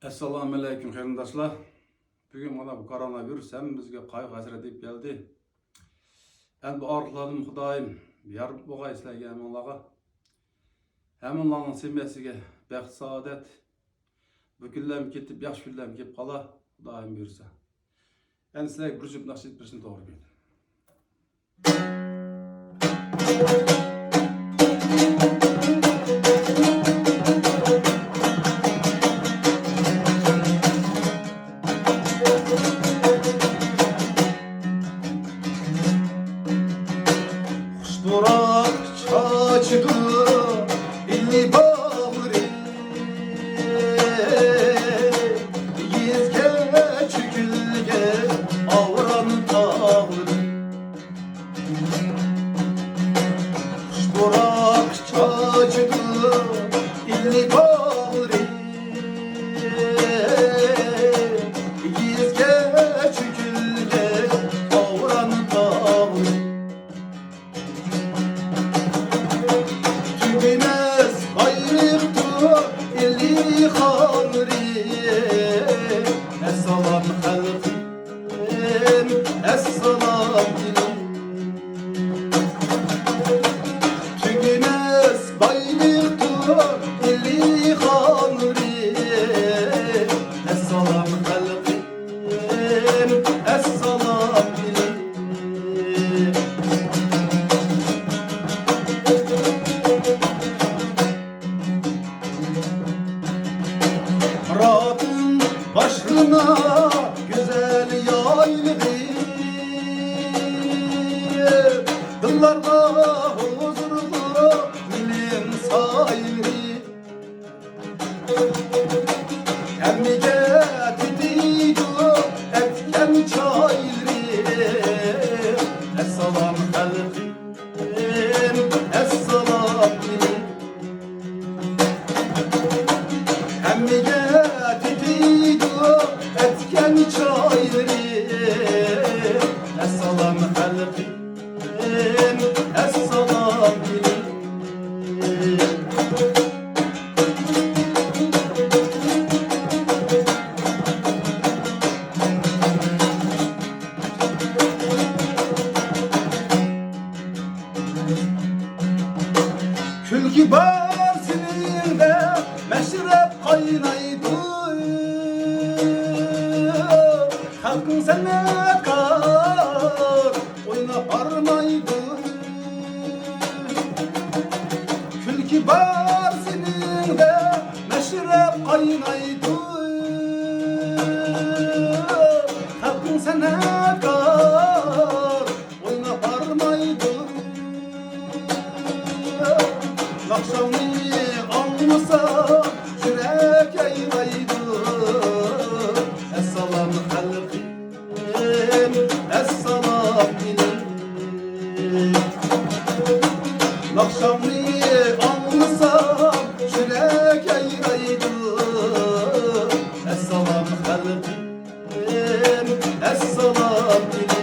Assalamu alaikum qarindoshlar. Bugun mana bu koronavirus ham bizga qayg'u-hasrat deb keldi. Endi bu og'riqlarni Xudoyim yarib bo'g'ay ishlagan Allohga. Hammalarning sevmasiga baxt, saodat, bu kunlarni ketib, yaxshi kunlarni kelib qola, Xudoyim buyursa. Endi sizlarga bir juft naqsh aytishni to'g'ri keldi. Durak çaçdı illi bağrı Yizge çükülge avran tağrı Durak çaçdı illi bağrı Yizge çükülge avran tağrı Tübünüz ayrıktı illi xanri Esselam halkım, esselam dilim Tübünüz ayrıktı illi xanri Esselam halkım, esselam dilim Muradın başına güzel yaylığı Dıllarda huzurlu milim sayri Emnige titidu etken çayri Esselam halkım, esselam dilim Emnige titidu etken çayri Esselam halkım, esselam dilim Külki bar sininde meşrep kaynaydı Halkın sana kar oyna parmaydı Külki bar sininde meşrep kaynaydı Halkın sana kar oyna parmaydı Nakşamı anlasa yürek yayraydı Esselam halkım, esselam dilim Nakşamı anlasa yürek yayraydı Esselam halkım, esselam dilim